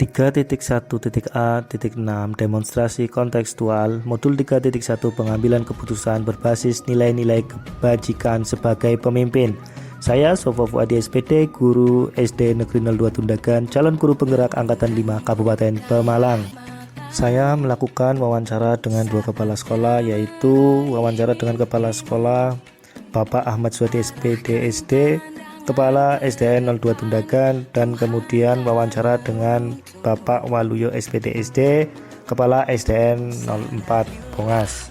3.1.A.6 Demonstrasi kontekstual. Modul 3.1 Pengambilan keputusan berbasis nilai-nilai kebajikan sebagai pemimpin. Saya Sofa Fuadi SPD, guru SD Negeri 02 Tundagan, calon guru penggerak Angkatan 5 Kabupaten Pemalang. Saya melakukan wawancara dengan dua kepala sekolah, yaitu wawancara dengan kepala sekolah Bapak Ahmad Suwadi SPD SD, Kepala SDN 02 Tundagan, dan kemudian wawancara dengan Bapak Waluyo SPD SD, Kepala SDN 04 Bongas.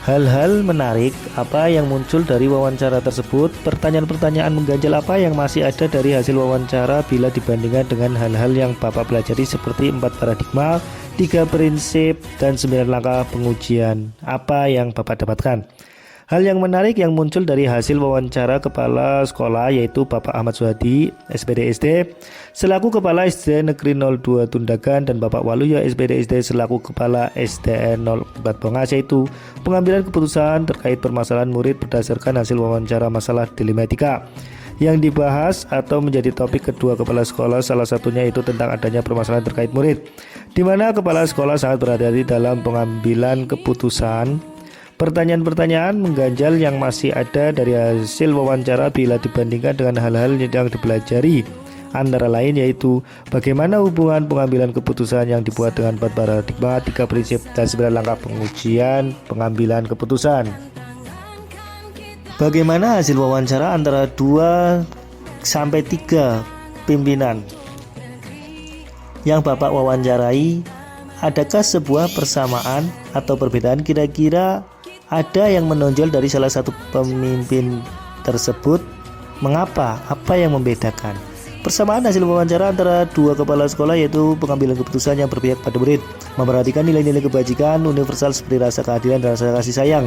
Hal-hal menarik apa yang muncul dari wawancara tersebut? Pertanyaan-pertanyaan mengganjal apa yang masih ada dari hasil wawancara bila dibandingkan dengan hal-hal yang Bapak pelajari seperti 4 paradigma, 3 prinsip, dan 9 langkah pengujian? Apa yang Bapak dapatkan? Hal yang menarik yang muncul dari hasil wawancara kepala sekolah yaitu Bapak Ahmad Suwadi SPD SD selaku Kepala SD Negeri 02 Tundagan dan Bapak Waluyo SPD SD selaku Kepala SDN 04 Bongas, yaitu pengambilan keputusan terkait permasalahan murid berdasarkan hasil wawancara masalah dilematika. Yang dibahas atau menjadi topik kedua kepala sekolah salah satunya itu tentang adanya permasalahan terkait murid, di mana kepala sekolah sangat berhati-hati dalam pengambilan keputusan. Pertanyaan-pertanyaan mengganjal yang masih ada dari hasil wawancara bila dibandingkan dengan hal-hal yang dipelajari, antara lain yaitu bagaimana hubungan pengambilan keputusan yang dibuat dengan 4 paradigma, 3 prinsip, dan 9 langkah pengujian pengambilan keputusan. Bagaimana hasil wawancara antara 2 sampai 3 pimpinan yang Bapak wawancarai? Adakah sebuah persamaan atau perbedaan? Kira-kira ada yang menonjol dari salah satu pemimpin tersebut? Mengapa? Apa yang membedakan? Persamaan hasil wawancara antara 2 kepala sekolah yaitu pengambilan keputusan yang berpihak pada murid, memperhatikan nilai-nilai kebajikan universal seperti rasa keadilan dan rasa kasih sayang.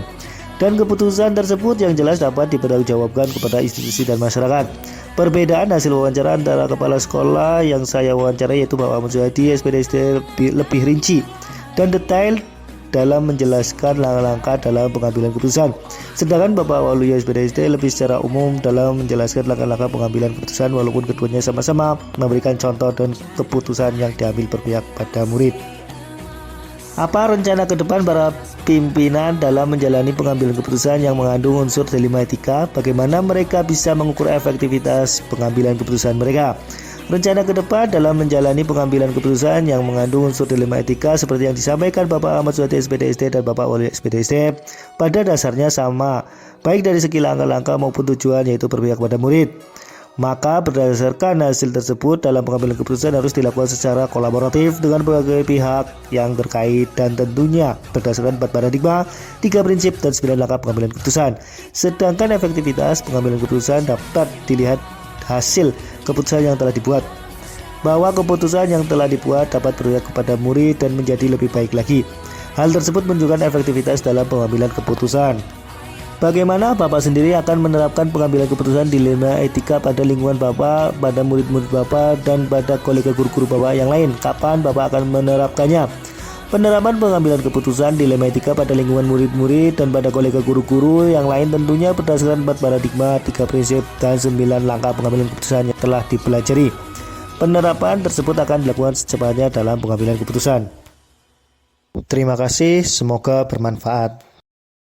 Dan keputusan tersebut yang jelas dapat dipertanggungjawabkan kepada institusi dan masyarakat. Perbedaan hasil wawancara antara kepala sekolah yang saya wawancarai yaitu Bapak Ahmad Suwadi SPD lebih rinci dan detail dalam menjelaskan langkah-langkah dalam pengambilan keputusan. Sedangkan Bapak Waluyo SPD lebih secara umum dalam menjelaskan langkah-langkah pengambilan keputusan walaupun keduanya sama-sama memberikan contoh dan keputusan yang diambil berpihak pada murid. Apa rencana ke depan para pimpinan dalam menjalani pengambilan keputusan yang mengandung unsur dilema etika? Bagaimana mereka bisa mengukur efektivitas pengambilan keputusan mereka? Rencana ke depan dalam menjalani pengambilan keputusan yang mengandung unsur dilema etika seperti yang disampaikan Bapak Ahmad Suwadi SPD SD dan Bapak Waluyo SPD SD pada dasarnya sama, baik dari segi langkah-langkah maupun tujuan, yaitu berpihak pada murid. Maka berdasarkan hasil tersebut dalam pengambilan keputusan harus dilakukan secara kolaboratif dengan berbagai pihak yang terkait dan tentunya berdasarkan 4 paradigma, 3 prinsip dan 9 langkah pengambilan keputusan. Sedangkan efektivitas pengambilan keputusan dapat dilihat hasil keputusan yang telah dibuat. Bahwa keputusan yang telah dibuat dapat berpihak kepada murid dan menjadi lebih baik lagi. Hal tersebut menunjukkan efektivitas dalam pengambilan keputusan. Bagaimana Bapak sendiri akan menerapkan pengambilan keputusan dilema etika pada lingkungan Bapak, pada murid-murid Bapak, dan pada kolega guru-guru Bapak yang lain? Kapan Bapak akan menerapkannya? Penerapan pengambilan keputusan dilema etika pada lingkungan murid-murid dan pada kolega guru-guru yang lain tentunya berdasarkan 4 paradigma, 3 prinsip, dan 9 langkah pengambilan keputusan yang telah dipelajari. Penerapan tersebut akan dilakukan secepatnya dalam pengambilan keputusan. Terima kasih, semoga bermanfaat.